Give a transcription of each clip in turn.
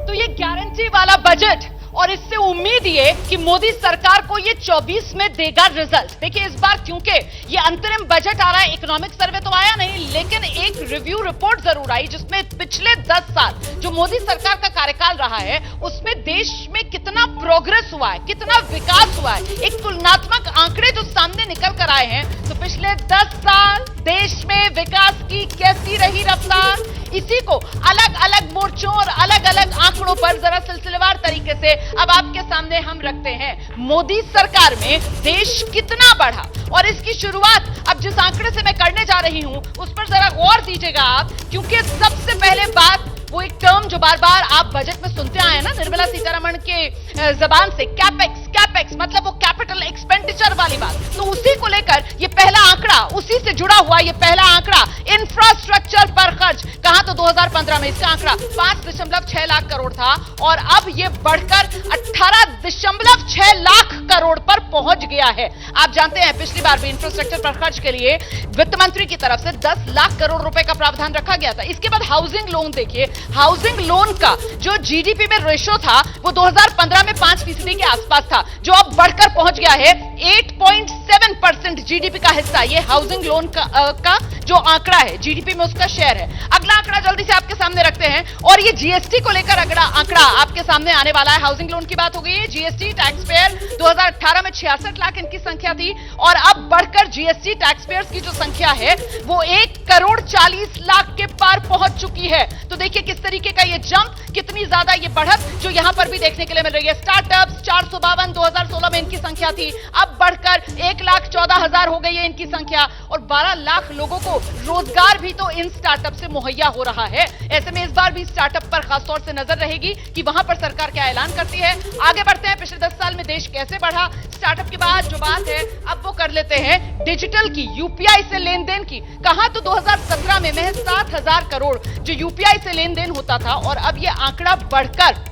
तो ये गारंटी वाला बजट और इससे उम्मीद ये कि मोदी सरकार को ये 24 में देगा रिजल्ट। देखिए इस बार क्योंकि ये अंतरिम बजट आ रहा है, इकोनॉमिक सर्वे तो आया नहीं, लेकिन एक रिव्यू रिपोर्ट जरूर आई जिसमें पिछले 10 साल जो मोदी सरकार का कार्यकाल रहा है उसमें देश में कितना प्रोग्रेस हुआ है, कितना विकास हुआ है, एक तुलनात्मक आंकड़े जो सामने निकल कर आए हैं। तो पिछले 10 साल देश में विकास की कैसी रही रफ्तार, इसी को अलग अलग मोर्चों और अलग अलग आंकड़ों पर जरा सिलसिलेवार तरीके से अब आपके सामने हम रखते हैं। मोदी सरकार में देश कितना बढ़ा और इसकी शुरुआत अब जिस आंकड़े से मैं करने जा रही हूं उस पर जरा गौर दीजिएगा आप, क्योंकि सबसे पहले बात वो एक टर्म जो बार बार आप बजट में सुनते आए ना निर्मला सीतारमण के जबान से, कैपेक्स। कैपेक्स मतलब वो कैपिटल एक्सपेंडिचर वाली बात, तो उसी को लेकर ये पहला आंकड़ा, उसी से जुड़ा हुआ ये पहला आंकड़ा इंफ्रास्ट्रक्चर पर खर्च। कहां तो 2015 में इसका आंकड़ा 5.6 लाख करोड़ था और अब ये बढ़कर 18.6 लाख करोड़ पर पहुंच गया है। आप जानते हैं पिछली बार भी इंफ्रास्ट्रक्चर पर खर्च के लिए वित्त मंत्री की तरफ से 10 लाख करोड़ रुपए का प्रावधान रखा गया था। इसके बाद हाउसिंग लोन देखिए, हाउसिंग लोन का जो जीडीपी में रेशो था वो 2015 में 5% के आसपास था, जो अब बढ़कर पहुंच गया है 8.7% जीडीपी का हिस्सा। ये हाउसिंग लोन का जो आंकड़ा है जीडीपी में उसका शेयर है। अगला आंकड़ा जल्दी से आपके सामने रखते हैं और ये जीएसटी को लेकर अगला आंकड़ा आपके सामने आने वाला है। हाउसिंग लोन की बात हो गई है, जीएसटी टैक्स पेयर 2018 में 66 लाख इनकी संख्या थी और अब बढ़कर जीएसटी टैक्स पेयर्स की जो संख्या है वो 1,40,00,000 के पार पहुंच चुकी है। तो देखिए किस तरीके का ये जंप, कितनी ज्यादा ये बढ़त जो यहां पर भी देखने के लिए मिल रही है। स्टार्टअप्स 452 2016 में इनकी संख्या थी, अब बढ़कर 1,14,000 हो गई है इनकी संख्या और 12 लाख लोगों को रोजगार भी तो इन स्टार्टअप से मुहैया हो रहा है। ऐसे में इस बार भी स्टार्टअप पर खासतौर से नजर रहेगी कि वहां पर सरकार क्या ऐलान करती है। आगे बढ़ते हैं, पिछले 10 साल में देश कैसे बढ़ा। स्टार्टअप के बाद जो बात है अब वो कर लेते हैं डिजिटल की, यूपीआई से लेन देन की। कहां तो 2017 में महज 7,000 करोड़ जो यूपीआई से लेन देन होता था और अब ये आंकड़ा बढ़कर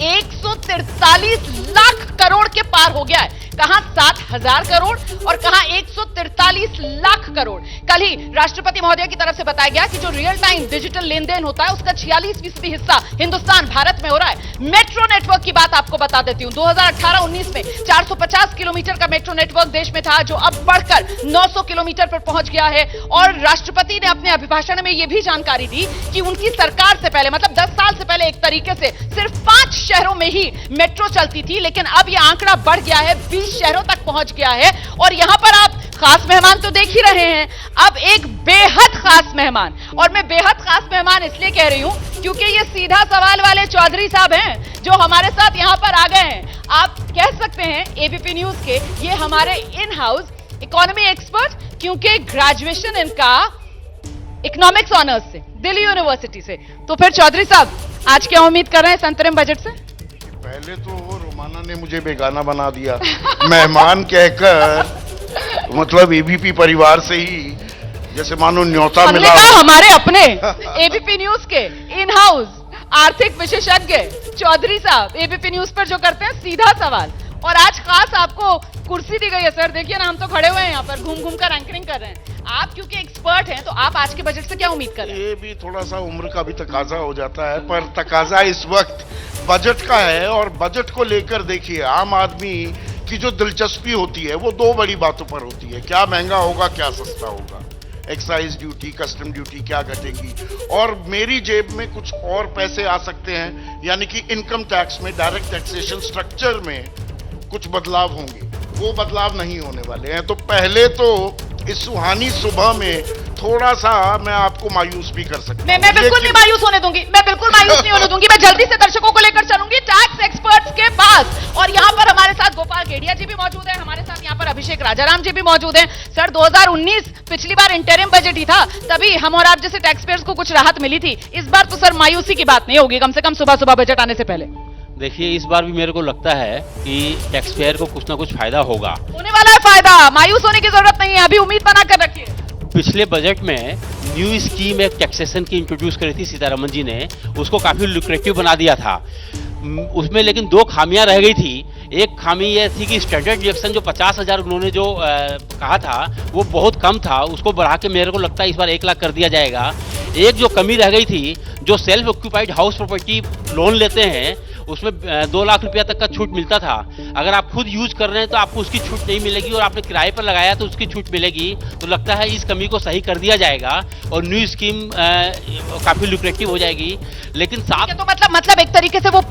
143 लाख करोड़ के पार हो गया है। कहां 7,000 करोड़ और कहां 143 लाख करोड़। कल ही राष्ट्रपति महोदय की तरफ से बताया गया कि जो रियल टाइम डिजिटल लेन देन होता है उसका 46% हिस्सा हिंदुस्तान भारत में हो रहा है। मेट्रो नेटवर्क की बात आपको बता देती हूं, 2018-19 में 450 किलोमीटर का मेट्रो नेटवर्क देश में था जो अब बढ़कर 900 किलोमीटर पर पहुंच गया है। और राष्ट्रपति ने अपने अभिभाषण में यह भी जानकारी दी कि उनकी सरकार से पहले मतलब 10 साल से पहले एक तरीके से सिर्फ 5 शहरों में ही मेट्रो चलती थी, लेकिन अब यह आंकड़ा बढ़ गया है, 20 शहरों तक पहुंच गया है। और यहां पर आप खास मेहमान तो देख ही रहे हैं, अब एक बेहद खास मेहमान, और मैं बेहद खास मेहमान इसलिए कह रही हूं क्योंकि ये सीधा सवाल वाले चौधरी साहब हैं जो हमारे साथ यहां पर आ गए हैं। आप कह सकते हैं एबीपी न्यूज के ये हमारे इन हाउस इकोनॉमी एक्सपर्ट, क्योंकि ग्रेजुएशन इनका इकोनॉमिक्स ऑनर्स से, दिल्ली यूनिवर्सिटी से। तो फिर चौधरी साहब आज क्या उम्मीद कर रहे हैं इस अंतरिम बजट से? पहले तो रोमाना ने मुझे बेगाना बना दिया मेहमान कहकर, मतलब एबीपी परिवार से ही जैसे मानो न्योता मिला। हमारे अपने एबीपी न्यूज के इन हाउस आर्थिक विशेषज्ञ चौधरी साहब एबीपी न्यूज पर जो करते हैं सीधा सवाल, और आज खास आपको कुर्सी दी गई है सर। देखिए ना हम तो खड़े हुए हैं यहाँ पर घूम घूम कर एंकरिंग कर रहे हैं। आप क्योंकि एक्सपर्ट हैं तो आप आज के बजट से क्या उम्मीद कर रहे हैं? ये भी थोड़ा सा उम्र का भी तकाजा हो जाता है, पर तकाजा इस वक्त बजट का है। और बजट को लेकर देखिए आम आदमी की जो दिलचस्पी होती है वो 2 बड़ी बातों पर होती है, क्या महंगा होगा क्या सस्ता होगा, एक्साइज ड्यूटी, कस्टम ड्यूटी क्या घटेगी, और मेरी जेब में कुछ और पैसे आ सकते हैं, यानी कि इनकम टैक्स में, डायरेक्ट टैक्सेशन स्ट्रक्चर में कुछ बदलाव होंगे। वो बदलाव नहीं होने वाले हैं। तो पहले तो इस सुहानी सुबह में थोड़ा सा मैं आपको मायूस भी कर सकता हूं। मैं बिल्कुल नहीं मायूस होने दूंगी, मैं बिल्कुल मायूस नहीं होने दूंगी। मैं जल्दी से दर्शकों को लेकर चलूंगी टैक्स एक्सपर्ट्स के पास, और यहाँ पर हमारे साथ गोपाल केडिया जी भी मौजूद हैं, हमारे साथ यहाँ पर अभिषेक राजाराम जी भी मौजूद हैं। सर 2019 पिछली बार इंटरिम बजट ही था, तभी हम और आप जैसे टैक्स पेयर्स को कुछ राहत मिली थी। इस बार तो सर मायूसी की बात नहीं होगी, कम से कम सुबह सुबह बजट आने से पहले। देखिए इस बार भी मेरे को लगता है कि टैक्स पेयर को कुछ ना कुछ फायदा होगा, होने वाला है फायदा, मायूस होने की जरूरत नहीं है, अभी उम्मीद बना कर रखिए। पिछले बजट में न्यू स्कीम एक टैक्सेशन की इंट्रोड्यूस करी थी सीतारमण जी ने, उसको काफी लुक्रेटिव बना दिया था उसमें, लेकिन 2 खामियां रह गई थी। एक खामी यह थी कि स्टैंडर्ड डिडक्शन जो 50,000 उन्होंने जो कहा था वो बहुत कम था, उसको बढ़ा के मेरे को लगता है इस बार 1 लाख कर दिया जाएगा। एक जो कमी रह गई थी, जो self occupied house property loan लेते हैं उसमें 2 लाख रुपया तक का छूट मिलता था। अगर आप खुद यूज कर रहे हैं तो आपको उसकी छूट नहीं मिलेगी, और आपने किराए पर लगाया तो उसकी छूट मिलेगी। तो लगता है इस कमी को सही कर दिया जाएगा और न्यू स्कीम काफी लुक्रेटिव हो जाएगी। लेकिन साफ तो मतलब एक तरीके से वो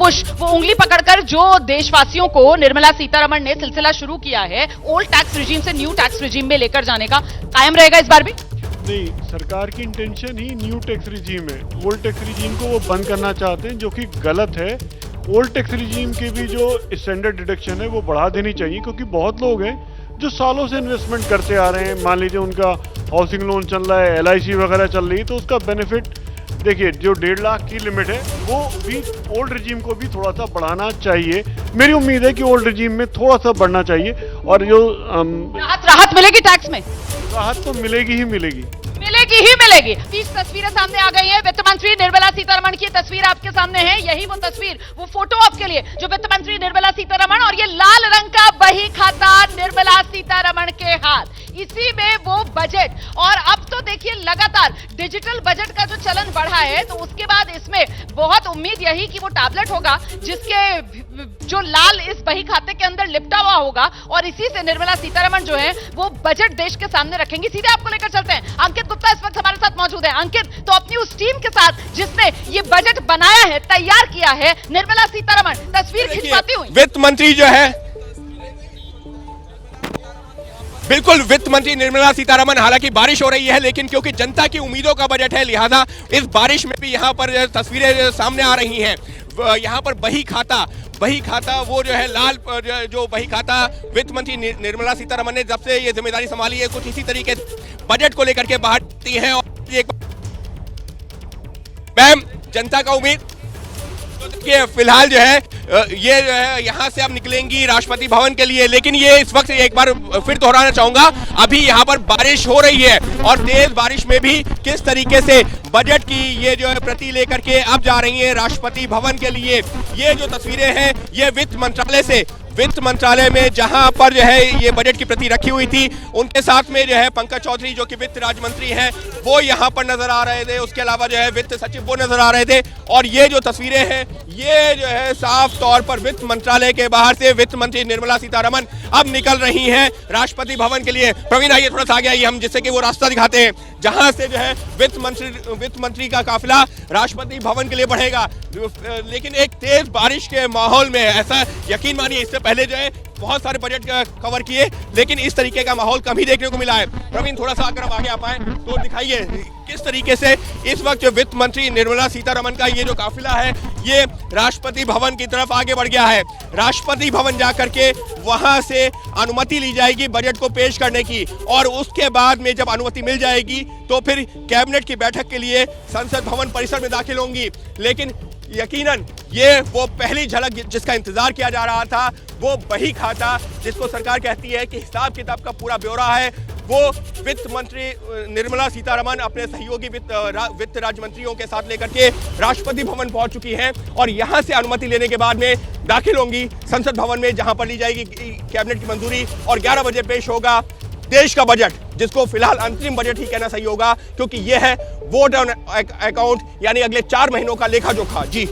उंगली पकड़कर जो देशवासियों को निर्मला सीतारमण ने सिलसिला शुरू किया है ओल्ड टैक्स रिजीम से न्यू टैक्स रिजीम में लेकर जाने का, कायम रहेगा इस बार भी? नहीं, सरकार की इंटेंशन ही न्यू टैक्स रिजीम है। ओल्ड टैक्स रिजीम को वो बंद करना चाहते हैं, जो कि गलत है। ओल्ड टैक्स रिजीम की भी जो स्टैंडर्ड डिडक्शन है वो बढ़ा देनी चाहिए, क्योंकि बहुत लोग हैं जो सालों से इन्वेस्टमेंट करते आ रहे हैं। मान लीजिए उनका हाउसिंग लोन चल रहा है, LIC वगैरह चल रही है, तो उसका बेनिफिट देखिए, जो 1.5 लाख की लिमिट है वो भी ओल्ड रिजीम को भी थोड़ा सा बढ़ाना चाहिए। मेरी उम्मीद है कि ओल्ड रिजीम में थोड़ा सा बढ़ना चाहिए, और जो राहत मिलेगी टैक्स में? राहत तो मिलेगी ही मिलेगी। मिलेगी। 20 तस्वीरें सामने आ गई हैं। वित्त मंत्री निर्मला सीतारमण की तस्वीर आपके सामने है। यही वो तस्वीर, वो फोटो आपके लिए जो वित्त मंत्री निर्मला सीतारमण, और ये लाल रंग का बही खाता निर्मला सीतारमण के हाथ, इसी में वो बजट। और अब तो देखिए लगातार डिजिटल बजट का जो चलन बढ़ा है, तो उसके बाद इसमें बहुत उम्मीद यही कि वो टैबलेट होगा जिसके जो लाल इस बही खाते के अंदर लिपटा हुआ होगा, और इसी से निर्मला सीतारमण जो है वो बजट देश के सामने रखेंगी। सीधे आपको लेकर चलते हैं, अंकित गुप्ता इस वक्त हमारे साथ मौजूद है। अंकित, तो अपनी उस टीम के साथ जिसने ये बजट बनाया है, तैयार किया है, निर्मला सीतारमण तस्वीर खिंचवाती हुई। वित्त मंत्री जो है, बिल्कुल वित्त मंत्री निर्मला सीतारमण, हालांकि बारिश हो रही है लेकिन क्योंकि जनता की उम्मीदों का बजट है, लिहाजा इस बारिश में भी यहाँ पर तस्वीरें सामने आ रही हैं। यहाँ पर बही खाता वो जो है लाल जो बही खाता वित्त मंत्री निर्मला सीतारमण ने जब से ये जिम्मेदारी संभाली है, कुछ इसी तरीके बजट को लेकर के बांटती है। और एक मैम, जनता का उम्मीद कि फिलहाल जो है ये जो है यहाँ से अब निकलेंगी राष्ट्रपति भवन के लिए, लेकिन ये इस वक्त एक बार फिर दोहराना चाहूंगा, अभी यहाँ पर बारिश हो रही है और तेज बारिश में भी किस तरीके से बजट की ये जो है प्रति लेकर के अब जा रही है राष्ट्रपति भवन के लिए। ये जो तस्वीरें हैं ये वित्त मंत्रालय में जहां पर जो है ये बजट की प्रति रखी हुई थी, उनके साथ में जो है पंकज चौधरी जो कि वित्त राज्य मंत्री हैं वो यहां पर नजर आ रहे थे। उसके अलावा जो है वित्त सचिव वो नजर आ रहे थे। और ये जो तस्वीरें हैं ये जो है साफ तौर पर वित्त मंत्रालय के बाहर से वित्त मंत्री निर्मला सीतारमण अब निकल रही हैं राष्ट्रपति भवन के लिए। प्रवीण, आइए थोड़ा सा आगे आइए, हम जिससे कि वो रास्ता दिखाते हैं जहां से जो है वित्त मंत्री का काफिला राष्ट्रपति भवन के लिए बढ़ेगा। लेकिन एक तेज बारिश के माहौल में, ऐसा यकीन मानिए इससे पहले जो है बहुत सारे बजट कवर किए, लेकिन इस तरीके का माहौल कभी देखने को मिला है। प्रवीण, थोड़ा सा अगर आप आगे आ पाए तो दिखाइए किस तरीके से इस वक्त जो वित्त मंत्री निर्मला सीतारमण का ये जो काफिला है ये राष्ट्रपति भवन की तरफ आगे बढ़ गया है। राष्ट्रपति भवन जाकर के वहां से अनुमति ली जाएगी बजट को पेश करने की, और उसके बाद में जब अनुमति मिल जाएगी तो फिर कैबिनेट की बैठक के लिए संसद भवन परिसर में दाखिल होंगी। लेकिन यकीनन ये वो पहली झलक जिसका इंतजार किया जा रहा था, वो बही खाता जिसको सरकार कहती है कि हिसाब किताब का पूरा ब्यौरा है, वो वित्त मंत्री निर्मला सीतारमण अपने सहयोगी वित्त राज्य मंत्रियों के साथ लेकर के राष्ट्रपति भवन पहुंच चुकी हैं और यहां से अनुमति लेने के बाद में दाखिल होंगी संसद भवन में, जहां पर ली जाएगी कैबिनेट की मंजूरी और 11 बजे पेश होगा देश का बजट, जिसको फिलहाल अंतरिम बजट ही कहना सही होगा क्योंकि यह है वोट ऑन अकाउंट, यानी अगले 4 महीनों का लेखा जोखा। जी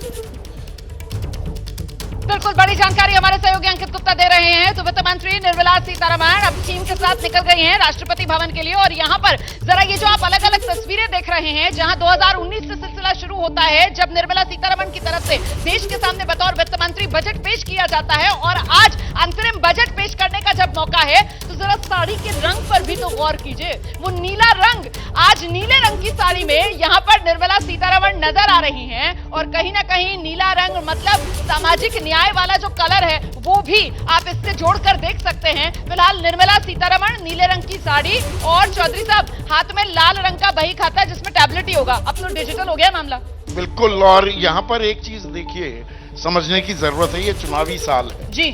बिल्कुल, बड़ी जानकारी हमारे सहयोगी अंकित गुप्ता दे रहे हैं। तो वित्त मंत्री निर्मला सीतारमण अब टीम के साथ निकल गई हैं राष्ट्रपति भवन के लिए। और यहाँ पर जरा ये जो आप अलग अलग तस्वीरें देख रहे हैं, जहां 2019 से सिलसिला शुरू होता है जब निर्मला सीतारमण की तरफ से देश के सामने बतौर वित्त मंत्री बजट पेश किया जाता है, और आज अंतरिम बजट पेश करने का जब मौका है तो जरा साड़ी के रंग पर भी तो गौर कीजिए। वो नीला रंग, आज नीले रंग की साड़ी में यहाँ पर निर्मला सीतारमण नजर आ रही हैं, और कहीं ना कहीं नीला रंग मतलब सामाजिक न्याय वाला जो कलर है वो भी आप इससे जोड़कर देख सकते हैं। फिलहाल निर्मला सीतारमण नीले रंग की साड़ी और चौधरी साहब हाथ में लाल रंग का बही खाता जिसमें टैबलेट ही होगा। अब तो डिजिटल हो गया मामला। बिल्कुल, और यहाँ पर एक चीज देखिए समझने की जरूरत है, ये चुनावी साल है जी।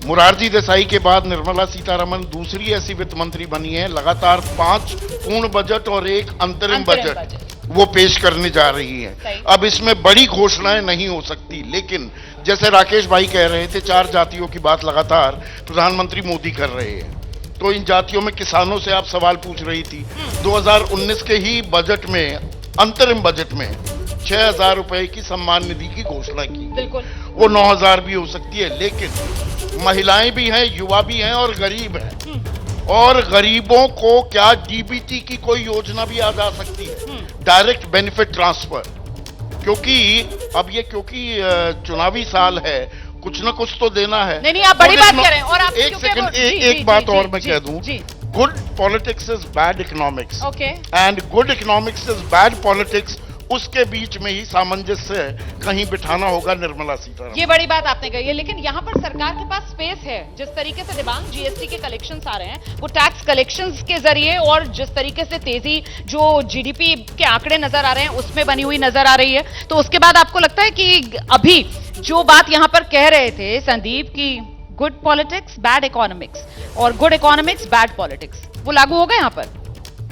मोरारजी देसाई के बाद निर्मला सीतारमण दूसरी ऐसी वित्त मंत्री बनी है लगातार 5 पूर्ण बजट और 1 अंतरिम बजट वो पेश करने जा रही हैं। अब इसमें बड़ी घोषणाएं नहीं हो सकती, लेकिन जैसे राकेश भाई कह रहे थे 4 जातियों की बात लगातार प्रधानमंत्री मोदी कर रहे हैं, तो इन जातियों में किसानों से आप सवाल पूछ रही थी। 2019 के ही बजट में अंतरिम बजट में 6,000 रुपए की सम्मान निधि की घोषणा की। बिल्कुल। वो 9,000 भी हो सकती है, लेकिन महिलाएं भी हैं, युवा भी हैं और गरीब हैं। और गरीबों को क्या डीबीटी की कोई योजना भी आ जा सकती है, डायरेक्ट बेनिफिट ट्रांसफर, क्योंकि चुनावी साल है, कुछ ना कुछ तो देना है। नहीं, आप बड़ी बात कह रहे हैं। और आप एक सेकंड, एक बात और मैं कह दूं, good politics is bad economics, okay, and good economics is bad politics. उसके बीच में ही सामंजस्य कहीं बिठाना होगा निर्मला सीतारमण। ये बड़ी बात आपने कही है, लेकिन यहाँ पर सरकार के पास स्पेस है। जिस तरीके से दिबांग जीएसटी के कलेक्शंस आ रहे हैं, वो टैक्स कलेक्शंस के जरिए, और जिस तरीके से तेजी जो जीडीपी के आंकड़े नजर आ रहे हैं उसमें बनी हुई नजर आ रही है, तो उसके बाद आपको लगता है कि अभी जो बात यहाँ पर कह रहे थे संदीप की गुड पॉलिटिक्स बैड इकोनॉमिक्स और गुड इकोनॉमिक्स बैड पॉलिटिक्स, वो लागू होगा यहाँ पर?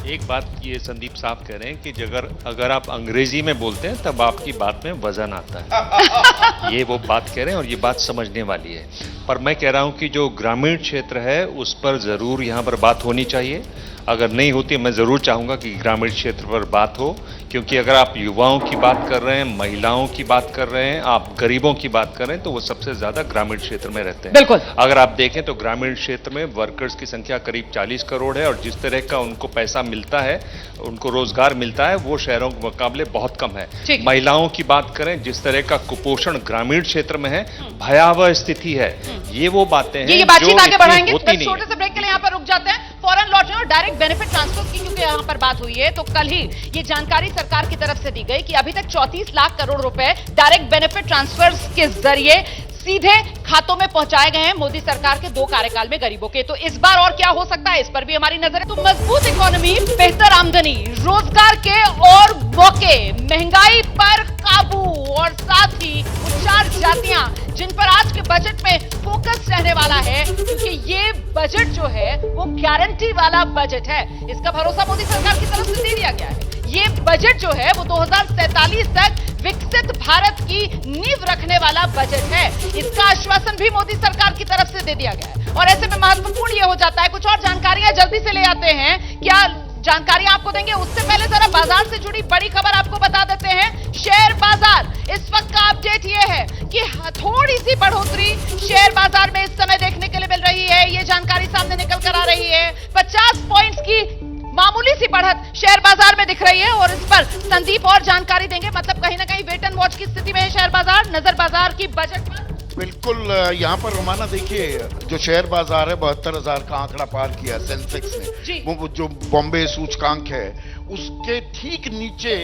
एक बात ये संदीप साहब कह रहे हैं कि अगर आप अंग्रेजी में बोलते हैं तब आपकी बात में वजन आता है। ये वो बात कह रहे हैं और ये बात समझने वाली है। पर मैं कह रहा हूं कि जो ग्रामीण क्षेत्र है उस पर जरूर यहाँ पर बात होनी चाहिए। अगर नहीं होती, मैं जरूर चाहूंगा कि ग्रामीण क्षेत्र पर बात हो, क्योंकि अगर आप युवाओं की बात कर रहे हैं, महिलाओं की बात कर रहे हैं, आप गरीबों की बात कर रहे हैं, तो वो सबसे ज्यादा ग्रामीण क्षेत्र में रहते हैं। बिल्कुल। अगर आप देखें तो ग्रामीण क्षेत्र में वर्कर्स की संख्या करीब 40 करोड़ है और जिस तरह का उनको पैसा मिलता है, उनको रोजगार मिलता है, वो शहरों के मुकाबले बहुत कम है। महिलाओं की बात करें, जिस तरह का कुपोषण ग्रामीण क्षेत्र में है, भयावह स्थिति है। ये वो बातें हैं, ये बातचीत आगे बढ़ाएंगे। होती छोटे से ब्रेक के लिए यहाँ पर रुक जाते हैं, फौरन लौट जाएं। और डायरेक्ट बेनिफिट ट्रांसफर की क्योंकि यहाँ पर बात हुई है, तो कल ही ये जानकारी सरकार की तरफ से दी गई कि अभी तक 34 लाख करोड़ रुपए डायरेक्ट बेनिफिट ट्रांसफर्स के जरिए सीधे खातों में पहुंचाए गए हैं मोदी सरकार के 2 कार्यकाल में गरीबों के। तो इस बार और क्या हो सकता है, इस पर भी हमारी नजर है। तो मजबूत इकोनॉमी, बेहतर आमदनी, रोजगार के और मौके, महंगाई पर काबू और साथ ही वो 4 जातियां जिन पर आज के बजट में फोकस रहने वाला है, क्योंकि ये बजट जो है वो गारंटी वाला बजट है। इसका भरोसा मोदी सरकार की तरफ से दे दिया गया है। ये बजट जो है वो 2047 तक विकसित भारत की नींव रखने वाला बजट है। इसका आश्वासन भी मोदी सरकार की तरफ से दे दिया गया है। और ऐसे में महत्वपूर्ण ये हो जाता है, कुछ और जानकारियां जल्दी से ले आते हैं। क्या जानकारियां आपको देंगे, उससे पहले जरा बाजार से जुड़ी बड़ी खबर आपको बता देते हैं। शेयर बाजार, इस वक्त का अपडेट ये है कि थोड़ी सी बढ़ोतरी शेयर बाजार में इस समय देखने के लिए मिल रही है। ये जानकारी सामने निकल कर आ रही है। 50 पॉइंट्स की मामूली सी बढ़त शेयर बाजार में दिख रही है और इस पर संदीप और जानकारी देंगे। मतलब कहीं ना कहीं वेट एंड वॉच की स्थिति में है शेयर बाजार। नजर बाजार की बजट पर। बिल्कुल, यहाँ पर रोमाना देखिए, जो शेयर बाजार है 72,000 का आंकड़ा पार किया सेंसेक्स ने। वो जो बॉम्बे सूचकांक है उसके ठीक नीचे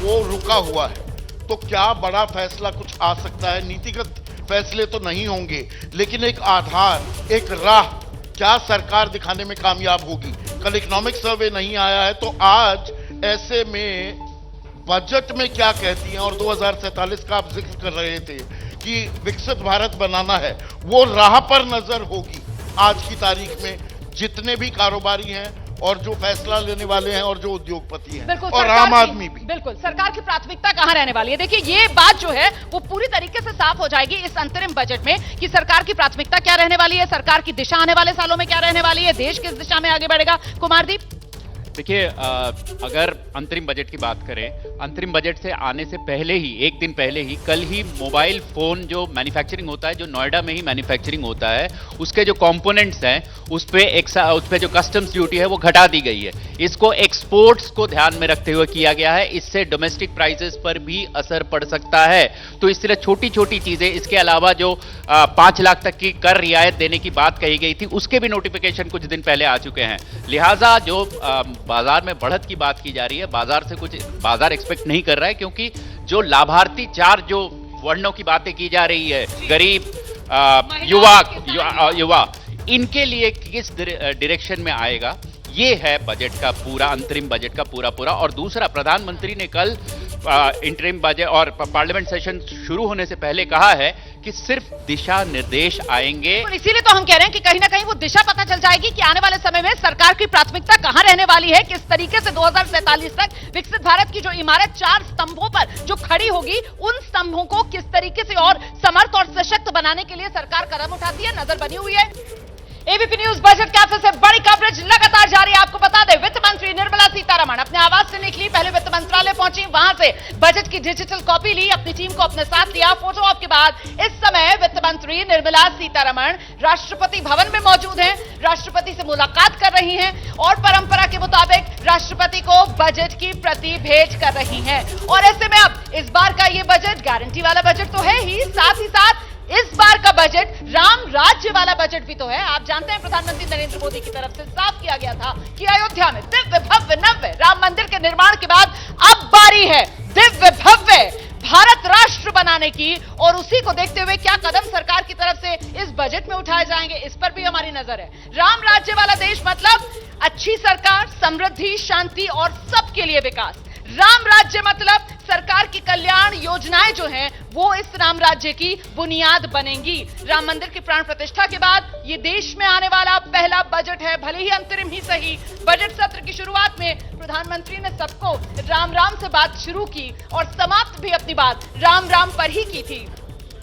वो रुका हुआ है। तो क्या बड़ा फैसला कुछ आ सकता है? नीतिगत फैसले तो नहीं होंगे, लेकिन एक आधार, एक राह क्या सरकार दिखाने में कामयाब होगी। कल इकोनॉमिक सर्वे नहीं आया है, तो आज ऐसे में बजट में क्या कहती हैं, और 2047 का आप जिक्र कर रहे थे कि विकसित भारत बनाना है, वो राह पर नजर होगी आज की तारीख में जितने भी कारोबारी हैं और जो फैसला लेने वाले हैं और जो उद्योगपति हैं और आम आदमी भी। बिल्कुल, सरकार की प्राथमिकता कहां रहने वाली है। देखिए, ये बात जो है वो पूरी तरीके से साफ हो जाएगी इस अंतरिम बजट में कि सरकार की प्राथमिकता क्या रहने वाली है, सरकार की दिशा आने वाले सालों में क्या रहने वाली है, देश किस दिशा में आगे बढ़ेगा। कुमारदीप, देखिए, अगर अंतरिम बजट की बात करें, अंतरिम बजट से आने से पहले ही, एक दिन पहले ही, कल ही मोबाइल फोन जो मैन्युफैक्चरिंग होता है, जो नोएडा में ही मैन्युफैक्चरिंग होता है, उसके जो कंपोनेंट्स हैं उस पे जो कस्टम्स ड्यूटी है वो घटा दी गई है। इसको एक्सपोर्ट्स को ध्यान में रखते हुए किया गया है। इससे डोमेस्टिक प्राइसेस पर भी असर पड़ सकता है। तो इस तरह छोटी छोटी चीजें, इसके अलावा जो 5 लाख तक की कर रियायत देने की बात कही गई थी, उसके भी नोटिफिकेशन कुछ दिन पहले आ चुके हैं। लिहाजा जो बाजार में बढ़त की बात की जा रही है, बाजार एक्सपेक्ट नहीं कर रहा है, क्योंकि जो लाभार्थी 4 जो वर्णों की बातें की जा रही है, गरीब, युवा, इनके लिए किस डायरेक्शन में आएगा, ये है बजट का पूरा, अंतरिम बजट का पूरा। और दूसरा, प्रधानमंत्री ने कल इंटरिम बजट और पार्लियामेंट सेशन शुरू होने से पहले कहा है कि सिर्फ दिशा निर्देश आएंगे। इसीलिए तो हम कह रहे हैं कि कहीं ना कहीं वो दिशा पता चल जाएगी कि आने वाले समय में सरकार की प्राथमिकता कहां रहने वाली है, किस तरीके से 2047 तक विकसित भारत की जो इमारत 4 स्तंभों पर जो खड़ी होगी, उन स्तंभों को किस तरीके से और समर्थ और सशक्त बनाने के लिए सरकार कदम उठाती है, नजर बनी हुई है। एबीपी न्यूज बजट कैफे से बड़ी कवरेज लगातार जारी है। आपको बता दें, वित्त मंत्री निर्मला सीतारमण अपने आवास से निकली, पहले वित्त मंत्रालय पहुंची, वहां से बजट की डिजिटल कॉपी ली, अपनी टीम को अपने साथ लिया, फोटो ऑप के बाद इस समय वित्त मंत्री निर्मला सीतारमण राष्ट्रपति भवन में मौजूद हैं, राष्ट्रपति से मुलाकात कर रही हैं और परंपरा के मुताबिक राष्ट्रपति को बजट की प्रति भेंट कर रही हैं। और ऐसे में अब इस बार का ये बजट गारंटी वाला बजट तो है ही, साथ ही साथ इस बार का बजट राम राज्य वाला बजट भी तो है। आप जानते हैं प्रधानमंत्री नरेंद्र मोदी की तरफ से साफ किया गया था कि अयोध्या में दिव्य भव्य नव्य राम मंदिर के निर्माण के बाद अब बारी है दिव्य भव्य भारत राष्ट्र बनाने की, और उसी को देखते हुए क्या कदम सरकार की तरफ से इस बजट में उठाए जाएंगे, इस पर भी हमारी नजर है। राम राज्य वाला देश मतलब अच्छी सरकार, समृद्धि, शांति और सबके लिए विकास। राम राज्य मतलब सरकार की कल्याण योजनाएं जो हैं वो इस राम राज्य की बुनियाद बनेंगी। राम मंदिर की प्राण प्रतिष्ठा के बाद ये देश में आने वाला पहला बजट है, भले ही अंतरिम ही सही। बजट सत्र की शुरुआत में प्रधानमंत्री ने सबको राम राम से बात शुरू की और समाप्त भी अपनी बात राम राम पर ही की थी।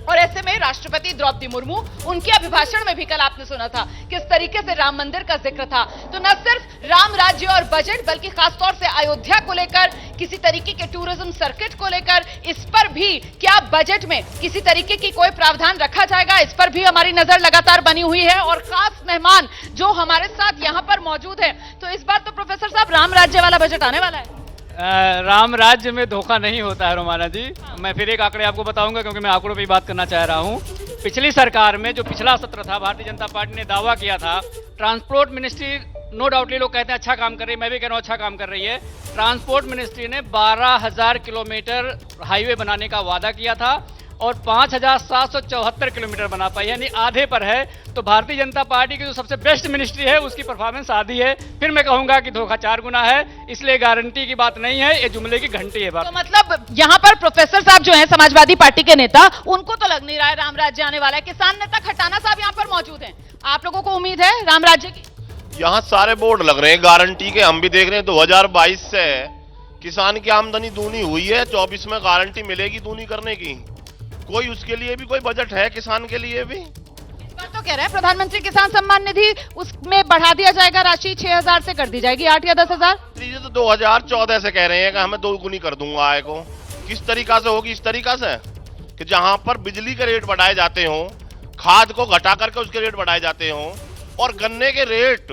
और ऐसे में राष्ट्रपति द्रौपदी मुर्मू, उनके अभिभाषण में भी कल आपने सुना था किस तरीके से राम मंदिर का जिक्र था। तो न सिर्फ राम राज्य और बजट, बल्कि खासतौर से अयोध्या को लेकर, किसी तरीके के टूरिज्म सर्किट को लेकर, इस पर भी क्या बजट में किसी तरीके की कोई प्रावधान रखा जाएगा, इस पर भी हमारी नजर लगातार बनी हुई है। और खास मेहमान जो हमारे साथ यहां पर मौजूद है, तो इस बार तो प्रोफेसर साहब राम राज्य वाला बजट आने वाला है। राम राज्य में धोखा नहीं होता है रोमाना जी। मैं फिर एक आंकड़े आपको बताऊंगा क्योंकि मैं आंकड़ों पे ही बात करना चाह रहा हूं। पिछली सरकार में जो पिछला सत्र था, भारतीय जनता पार्टी ने दावा किया था, ट्रांसपोर्ट मिनिस्ट्री नो डाउटली लोग कहते हैं अच्छा काम कर रही है, मैं भी कह रहा हूं अच्छा काम कर रही है। ट्रांसपोर्ट मिनिस्ट्री ने 12,000 किलोमीटर हाईवे बनाने का वादा किया था और 5,774 किलोमीटर बना पाई, यानी आधे पर है। तो भारतीय जनता पार्टी की जो सबसे बेस्ट मिनिस्ट्री है उसकी परफॉर्मेंस आधी है। फिर मैं कहूंगा कि धोखा 4 गुना है, इसलिए गारंटी की बात नहीं है, ये जुमले की घंटी है बात। तो मतलब यहाँ पर प्रोफेसर साहब जो हैं समाजवादी पार्टी के नेता, उनको तो लग नहीं रहा है राम राज्य आने वाला है। किसान नेता खटाना साहब यहाँ पर मौजूद हैं, आप लोगों को उम्मीद है राम राज्य की? यहाँ सारे बोर्ड लग रहे हैं गारंटी के, हम भी देख रहे हैं 2022 से किसान की आमदनी दूनी हुई है, 24 में गारंटी मिलेगी दूनी करने की। कोई उसके लिए भी कोई बजट है किसान के लिए भी? तो कह रहे हैं प्रधानमंत्री किसान सम्मान निधि उसमें बढ़ा दिया जाएगा, राशि 6,000 से कर दी जाएगी 8 या 10,000। ये तो 2014 से कह रहे हैं कि हमें 2 गुनी कर दूंगा आय को। किस तरीका से होगी? इस तरीका से कि जहां पर बिजली के रेट बढ़ाए जाते हों, खाद को घटा करके उसके रेट बढ़ाए जाते हों और गन्ने के रेट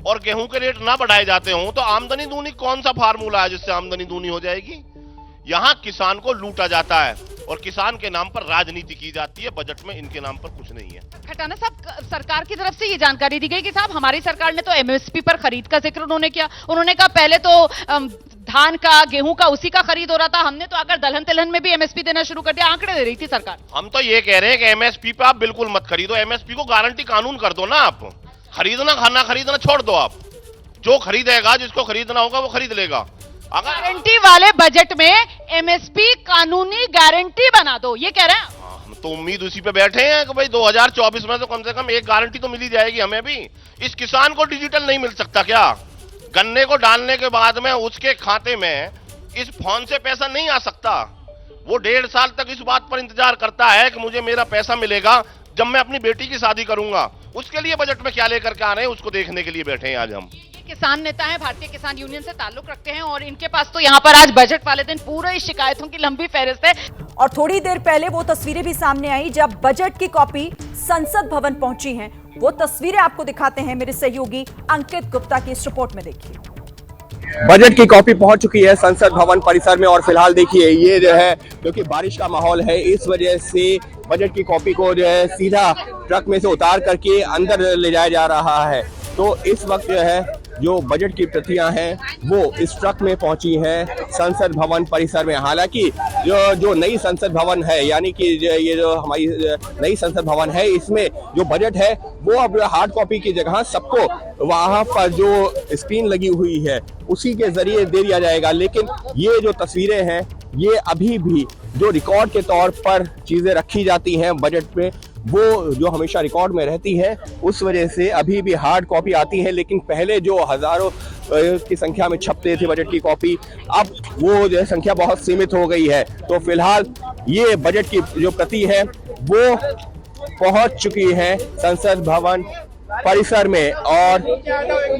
और गेहूं के रेट ना बढ़ाए जाते हों, तो आमदनी दूनी कौन सा फार्मूला है जिससे आमदनी दूनी हो जाएगी? यहाँ किसान को लूटा जाता है और किसान के नाम पर राजनीति की जाती है। बजट में इनके नाम पर कुछ नहीं है। खटाना साहब, सरकार की तरफ से ये जानकारी दी गई कि साहब हमारी सरकार ने तो एमएसपी पर खरीद का जिक्र उन्होंने किया। उन्होंने कहा पहले तो धान का, गेहूं का, उसी का खरीद हो रहा था, हमने तो आकर दलहन तिलहन में भी एमएसपी देना शुरू कर दिया। आंकड़े दे रही थी सरकार। हम तो ये कह रहे हैं कि एमएसपी पे आप बिल्कुल मत खरीदो, एमएसपी को गारंटी कानून कर दो ना। आप खरीदना खाना खरीदना छोड़ दो, आप जो खरीदेगा, जिसको खरीदना होगा वो खरीद लेगा। गारंटी वाले बजट में एमएसपी कानूनी गारंटी बना दो, ये कह रहे हैं। हम तो उम्मीद उसी पे बैठे हैं कि भाई 2024 में तो कम से कम एक गारंटी तो मिल ही जाएगी हमें भी। इस किसान को डिजिटल नहीं मिल सकता क्या? गन्ने को डालने के बाद में उसके खाते में इस फोन से पैसा नहीं आ सकता? वो 1.5 साल तक इस बात पर इंतजार करता है कि मुझे मेरा पैसा मिलेगा जब मैं अपनी बेटी की शादी करूंगा। उसके लिए बजट में क्या लेकर के आ रहे हैं, उसको देखने के लिए बैठे हैं आज हम। किसान नेता है, भारतीय किसान यूनियन से ताल्लुक रखते हैं और इनके पास तो यहाँ पर आज बजट वाले दिन पूरे शिकायतों की लंबी फहरिस्त है। और थोड़ी देर पहले वो तस्वीरें भी सामने आई जब बजट की कॉपी संसद भवन पहुंची है। वो तस्वीरें आपको दिखाते हैं मेरे सहयोगी अंकित गुप्ता की इस रिपोर्ट में। देखिए, बजट की कॉपी पहुंच चुकी है संसद भवन परिसर में और फिलहाल देखिए ये जो है, क्योंकि बारिश का माहौल है, इस वजह से बजट की कॉपी को जो है सीधा ट्रक में से उतार करके अंदर ले जाया जा रहा है। तो इस वक्त जो है जो बजट की प्रतियां हैं वो इस ट्रक में पहुंची हैं संसद भवन परिसर में। हालांकि जो नई संसद भवन है, यानी कि ये जो हमारी नई संसद भवन है, इसमें जो बजट है वो अब हार्ड कॉपी की जगह सबको वहां पर जो स्क्रीन लगी हुई है उसी के जरिए दे दिया जाएगा। लेकिन ये जो तस्वीरें हैं ये अभी भी जो रिकॉर्ड के तौर पर चीजें रखी जाती हैं बजट में, वो जो हमेशा रिकॉर्ड में रहती है, उस वजह से अभी भी हार्ड कॉपी आती है। लेकिन पहले जो हजारों की संख्या में छपते थे बजट की कॉपी, अब वो जो संख्या बहुत सीमित हो गई है। तो फिलहाल ये बजट की जो प्रति है वो पहुंच चुकी है संसद भवन परिसर में और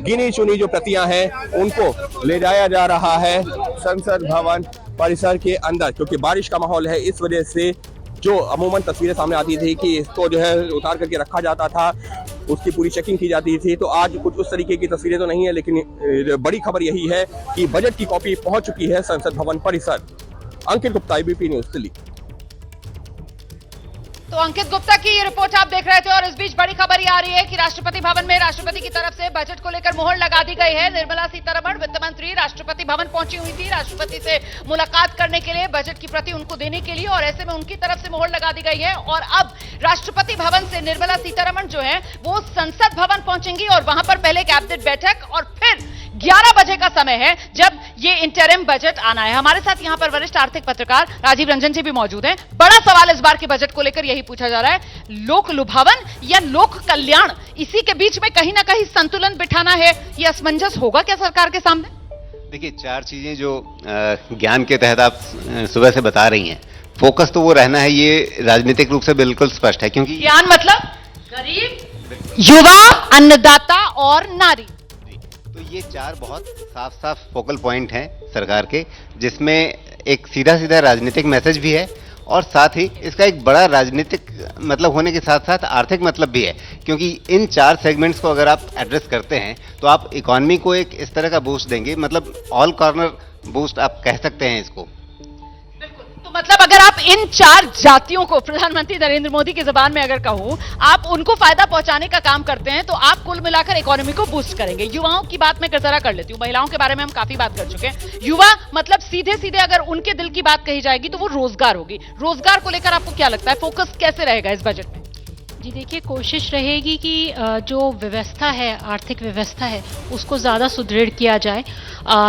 गिनी चुनी जो प्रतियां हैं उनको ले जाया जा रहा है संसद भवन परिसर के अंदर, क्योंकि बारिश का माहौल है। इस वजह से जो अमूमन तस्वीरें सामने आती थी कि इसको जो है उतार करके रखा जाता था, उसकी पूरी चेकिंग की जाती थी, तो आज कुछ उस तरीके की तस्वीरें तो नहीं है, लेकिन बड़ी खबर यही है कि बजट की कॉपी पहुंच चुकी है संसद भवन परिसर। अंकित गुप्ता, एबीपी न्यूज, दिल्ली। तो अंकित गुप्ता की ये रिपोर्ट आप देख रहे थे और इस बीच बड़ी खबर ये आ रही है कि राष्ट्रपति भवन में राष्ट्रपति की तरफ से बजट को लेकर मुहर लगा दी गई है। निर्मला सीतारमण वित्त मंत्री राष्ट्रपति भवन पहुंची हुई थी राष्ट्रपति से मुलाकात करने के लिए, बजट की प्रति उनको देने के लिए, और ऐसे में उनकी तरफ से मुहर लगा दी गई है। और अब राष्ट्रपति भवन से निर्मला सीतारमण जो है वो संसद भवन पहुंचेंगी और वहां पर पहले कैबिनेट बैठक और फिर 11 बजे का समय है जब ये इंटरिम बजट आना है। हमारे साथ यहां पर वरिष्ठ आर्थिक पत्रकार राजीव रंजन जी भी मौजूद हैं। बड़ा सवाल इस बार के बजट को लेकर यही पूछा जा रहा है, लोक लुभावन या लोक कल्याण, इसी के बीच में कहीं ना कहीं संतुलन बिठाना है, ये असमंजस होगा क्या सरकार के सामने? देखिए, 4 चीजें जो ज्ञान के तहत आप सुबह से बता रही हैं, फोकस तो वो रहना है, ये राजनीतिक रूप से बिल्कुल स्पष्ट है, क्योंकि ज्ञान मतलब गरीब, युवा, अन्नदाता और नारी। तो ये 4 बहुत साफ साफ फोकल पॉइंट हैं सरकार के, जिसमें एक सीधा सीधा राजनीतिक मैसेज भी है और साथ ही इसका एक बड़ा राजनीतिक मतलब होने के साथ साथ आर्थिक मतलब भी है, क्योंकि इन 4 सेगमेंट्स को अगर आप एड्रेस करते हैं तो आप इकोनॉमी को एक इस तरह का बूस्ट देंगे, मतलब ऑल कॉर्नर बूस्ट आप कह सकते हैं इसको। तो मतलब अगर आप इन 4 जातियों को, प्रधानमंत्री नरेंद्र मोदी की जुबान में अगर कहूं, आप उनको फायदा पहुंचाने का काम करते हैं तो आप कुल मिलाकर इकोनॉमी को बूस्ट करेंगे। युवाओं की बात मैं जरा कर लेती हूं, महिलाओं के बारे में हम काफी बात कर चुके हैं। युवा मतलब सीधे सीधे अगर उनके दिल की बात कही जाएगी तो वो रोजगार होगी। रोजगार को लेकर आपको क्या लगता है, फोकस कैसे रहेगा इस बजट में? जी देखिए, कोशिश रहेगी कि जो व्यवस्था है, आर्थिक व्यवस्था है, उसको ज़्यादा सुदृढ़ किया जाए,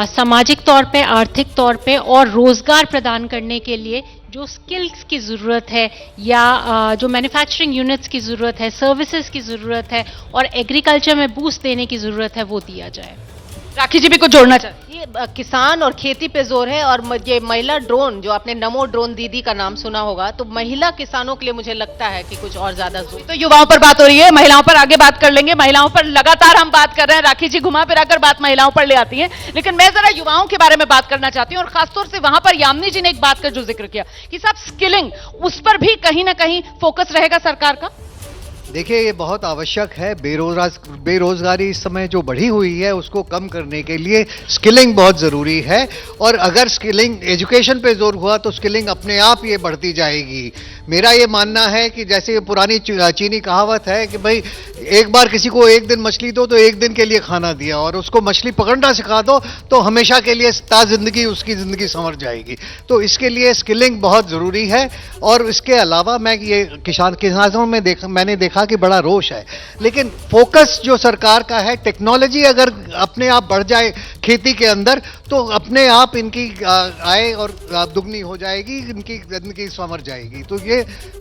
सामाजिक तौर पे, आर्थिक तौर पे, और रोज़गार प्रदान करने के लिए जो स्किल्स की ज़रूरत है या जो मैन्युफैक्चरिंग यूनिट्स की ज़रूरत है, सर्विसेज की ज़रूरत है और एग्रीकल्चर में बूस्ट देने की ज़रूरत है, वो दिया जाए। राखी जी भी कुछ जोड़ना चाहते? ये किसान और खेती पे जोर है, और ये महिला ड्रोन, जो आपने नमो ड्रोन दीदी का नाम सुना होगा, तो महिला किसानों के लिए मुझे लगता है कि कुछ और ज्यादा जोर। तो युवाओं पर बात हो रही है, महिलाओं पर आगे बात कर लेंगे। महिलाओं पर लगातार हम बात कर रहे हैं, राखी जी घुमा फिराकर बात महिलाओं पर ले आती है, लेकिन मैं जरा युवाओं के बारे में बात करना चाहती हूँ और खासतौर से वहां पर यामिनी जी ने एक बात का जो जिक्र किया कि साहब स्किलिंग, उस पर भी कहीं ना कहीं फोकस रहेगा सरकार का। देखिए, ये बहुत आवश्यक है। बेरोजगारी इस समय जो बढ़ी हुई है उसको कम करने के लिए स्किलिंग बहुत ज़रूरी है, और अगर स्किलिंग, एजुकेशन पे जोर हुआ तो स्किलिंग अपने आप ये बढ़ती जाएगी। मेरा ये मानना है कि जैसे पुरानी चीनी कहावत है कि भाई एक बार किसी को एक दिन मछली दो तो एक दिन के लिए खाना दिया, और उसको मछली पकड़ना सिखा दो तो हमेशा के लिए जिंदगी, उसकी ज़िंदगी संवर जाएगी। तो इसके लिए स्किलिंग बहुत ज़रूरी है। और इसके अलावा मैं ये किसानों में मैंने देखा कि बड़ा रोष है, लेकिन फोकस जो सरकार का है, टेक्नोलॉजी अगर अपने आप बढ़ जाए खेती के अंदर तो अपने आप इनकी आय और दुगनी हो जाएगी, इनकी जिंदगी संवर जाएगी। तो ये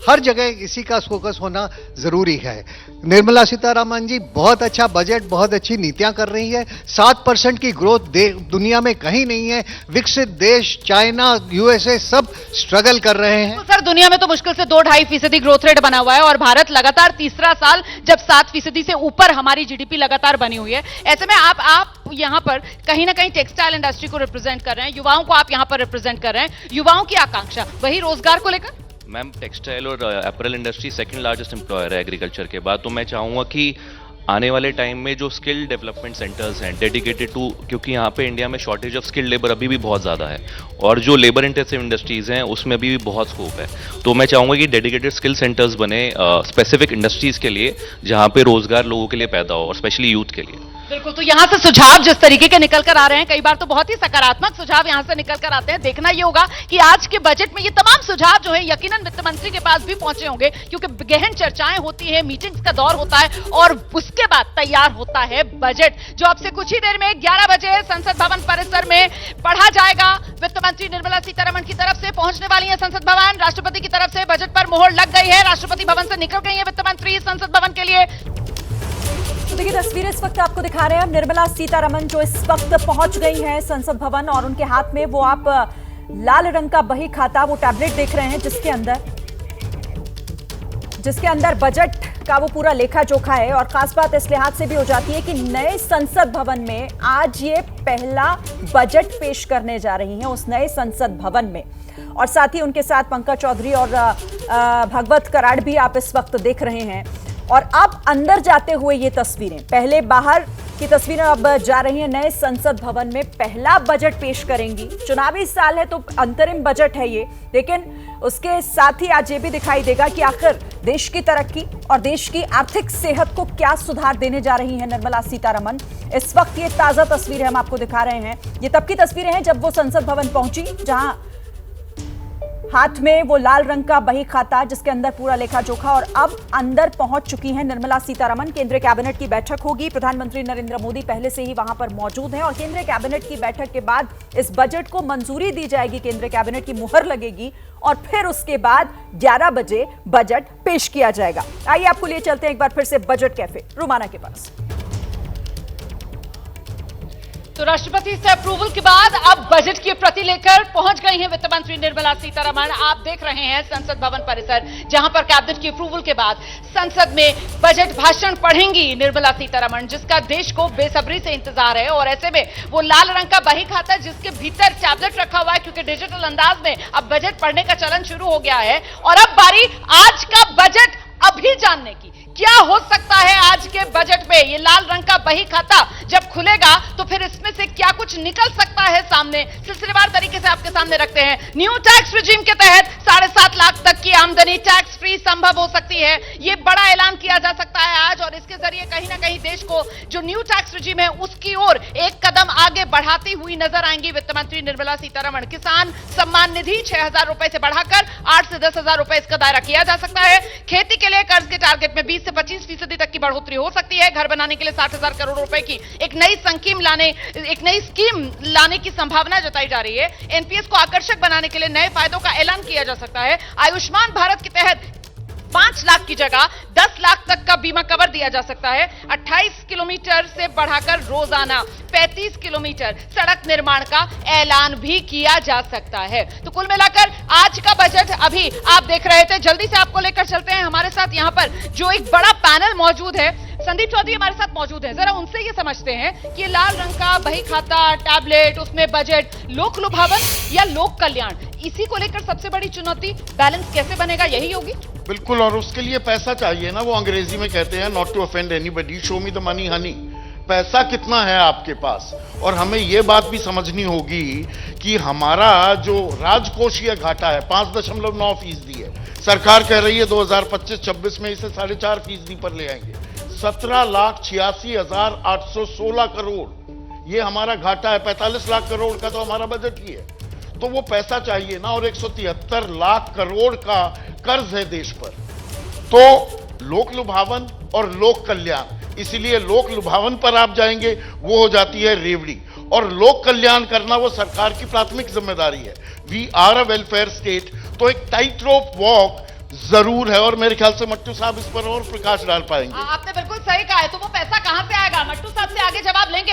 हर जगह इसी का फोकस होना जरूरी है। निर्मला सीतारमण जी बहुत अच्छा बजट, बहुत अच्छी नीतियां कर रही है। 7% की ग्रोथ दुनिया में कहीं नहीं है। विकसित देश चाइना, यूएसए सब स्ट्रगल कर रहे हैं। तो सर, दुनिया में तो मुश्किल से 2-2.5% ग्रोथ रेट बना हुआ है और भारत लगातार तीसरा साल जब 7% से ऊपर हमारी जीडीपी लगातार बनी हुई है। ऐसे में आप यहां पर कहीं ना कहीं टेक्सटाइल इंडस्ट्री को रिप्रेजेंट कर रहे हैं, युवाओं को आप यहां पर रिप्रेजेंट कर रहे हैं। युवाओं की आकांक्षा वही रोजगार को लेकर। मैम, टेक्सटाइल और apparel industry second largest employer है एग्रीकल्चर के बाद, तो मैं चाहूँगा कि आने वाले टाइम में जो स्किल डेवलपमेंट सेंटर्स हैं डेडिकेटेड टू, क्योंकि यहाँ पे इंडिया में शॉर्टेज ऑफ स्किल्ड लेबर अभी भी बहुत ज़्यादा है और जो लेबर इंटेंसिव इंडस्ट्रीज़ हैं उसमें भी बहुत स्कोप है, तो मैं चाहूँगा कि डेडिकेटेड स्किल सेंटर्स बने स्पेसिफिक इंडस्ट्रीज़ के लिए, जहाँ पे रोजगार लोगों के लिए पैदा हो और स्पेशली यूथ के लिए। बिल्कुल, तो यहां से सुझाव जिस तरीके के निकल कर आ रहे हैं, कई बार तो बहुत ही सकारात्मक सुझाव यहां से निकल कर आते हैं। देखना ये होगा कि आज के बजट में ये तमाम सुझाव जो है यकीनन वित्त मंत्री के पास भी पहुंचे होंगे, क्योंकि गहन चर्चाएं होती है, मीटिंग्स का दौर होता है और उसके बाद तैयार होता है बजट, जो अब से कुछ ही देर में 11 बजे संसद भवन परिसर में पढ़ा जाएगा। वित्त मंत्री निर्मला सीतारमण की तरफ से पहुंचने वाली है संसद भवन। राष्ट्रपति की तरफ से बजट पर मोहर लग गई है, राष्ट्रपति भवन से निकल गई है वित्त मंत्री संसद भवन के लिए। तो देखिए, तस्वीरें इस वक्त आपको दिखा रहे हैं निर्मला सीतारमण जो इस वक्त पहुंच गई हैं संसद भवन, और उनके हाथ में वो आप लाल रंग का बही खाता, वो टैबलेट देख रहे हैं जिसके अंदर बजट का वो पूरा लेखा जोखा है। और खास बात इस लिहाज से भी हो जाती है कि नए संसद भवन में आज ये पहला बजट पेश करने जा रही हैं उस नए संसद भवन में। और साथ ही उनके साथ पंकज चौधरी और भगवत कराड़ भी आप इस वक्त देख रहे हैं। और अब अंदर जाते हुए ये तस्वीरें, पहले बाहर की तस्वीरें अब जा रही हैं नए संसद भवन में, पहला बजट पेश करेंगी। चुनावी साल है तो अंतरिम बजट है ये, लेकिन उसके साथ ही आज ये भी दिखाई देगा कि आखिर देश की तरक्की और देश की आर्थिक सेहत को क्या सुधार देने जा रही हैं निर्मला सीतारमण। इस वक्त ये ताजा तस्वीरें हम आपको दिखा रहे हैं। ये तब की तस्वीरें हैं जब वो संसद भवन पहुंची, जहां हाथ में वो लाल रंग का बही खाता जिसके अंदर पूरा लेखा जोखा। और अब अंदर पहुंच चुकी हैं निर्मला सीतारमण। केंद्रीय कैबिनेट की बैठक होगी, प्रधानमंत्री नरेंद्र मोदी पहले से ही वहां पर मौजूद हैं और केंद्रीय कैबिनेट की बैठक के बाद इस बजट को मंजूरी दी जाएगी, केंद्रीय कैबिनेट की मुहर लगेगी और फिर उसके बाद 11 बजे बजट पेश किया जाएगा। आइए आपको लिए चलते हैं एक बार फिर से बजट कैफे रुमाना के पास। तो राष्ट्रपति से अप्रूवल के बाद अब बजट की प्रति लेकर पहुंच गई हैं वित्त मंत्री निर्मला सीतारमण। आप देख रहे हैं संसद भवन परिसर, जहां पर कैबिनेट की अप्रूवल के बाद संसद में बजट भाषण पढ़ेंगी निर्मला सीतारमण, जिसका देश को बेसब्री से इंतजार है। और ऐसे में वो लाल रंग का बही खाता जिसके भीतर टैबलेट रखा हुआ है, क्योंकि डिजिटल अंदाज में अब बजट पढ़ने का चलन शुरू हो गया है। और अब बारी आज का बजट अभी जानने की, क्या हो सकता है आज के बजट में। ये लाल रंग का बही खाता जब खुलेगा तो फिर इसमें से क्या कुछ निकल सकता है सामने, सिलसिलेवार तरीके से आपके सामने रखते हैं। न्यू टैक्स रिजीम के तहत 7.5 लाख तक की आमदनी टैक्स फ्री संभव हो सकती है। ये बड़ा ऐलान किया जा सकता है आज, और इसके जरिए कहीं ना कहीं देश को जो न्यू टैक्स रिजीम है उसकी ओर एक कदम आगे बढ़ाती हुई नजर आएंगी वित्त मंत्री निर्मला सीतारमण। किसान सम्मान निधि 6,000 रुपए से बढ़ाकर 8 से 10,000 रुपए इसका दायरा किया जा सकता है। खेती के लिए कर्ज के टारगेट में 20 से 25% तक की बढ़ोतरी हो सकती है। घर बनाने के लिए 60,000 करोड़ रुपए की एक नई स्कीम लाने की संभावना जताई जा रही है। एनपीएस को आकर्षक बनाने के लिए नए फायदों का ऐलान किया जा सकता है। आयुष्मान भारत के तहत 5 लाख की जगह 10 लाख तक का बीमा कवर दिया जा सकता है। 28 किलोमीटर से बढ़ाकर रोजाना 35 किलोमीटर सड़क निर्माण का ऐलान भी किया जा सकता है। तो कुल मिलाकर आज का बजट अभी आप देख रहे थे, जल्दी से आपको लेकर चलते हैं। हमारे साथ यहां पर जो एक बड़ा पैनल मौजूद है, संदीप चौधरी हमारे साथ मौजूद है। जरा उनसे ये समझते हैं कि लाल रंग का बही खाता, टैबलेट, उसमें बजट, लोक लुभावन या लोक कल्याण, इसी को लेकर सबसे बड़ी चुनौती बैलेंस कैसे बनेगा, यही होगी। बिल्कुल, और उसके लिए पैसा चाहिए ना। वो अंग्रेजी में कहते हैं not to offend anybody, show me the money honey. पैसा कितना है आपके पास, और हमें यह बात भी समझनी होगी कि हमारा जो राजकोषीय घाटा है 5.9% है। सरकार कह रही है 2025-26 में इसे 4.5% पर ले आएंगे। 17,86,816 करोड़ ये हमारा घाटा है। 45 लाख करोड़ का तो हमारा बजट ही है। तो वो पैसा चाहिए ना, और 173 लाख करोड़ का कर्ज है देश पर। तो लोक लुभावन और लोक कल्याण, इसीलिए लोक लुभावन पर आप जाएंगे वो हो जाती है रेवड़ी, और लोक कल्याण करना वो सरकार की प्राथमिक जिम्मेदारी है। We are a welfare state. तो एक टाइट रोप वॉक जरूर है, और मेरे ख्याल से मट्टू साहब इस पर और प्रकाश डाल पाएंगे। आपने बिल्कुल सही कहा है। तो वो पैसा कहां से आएगा, मट्टू साहब से आगे जवाब लेंगे।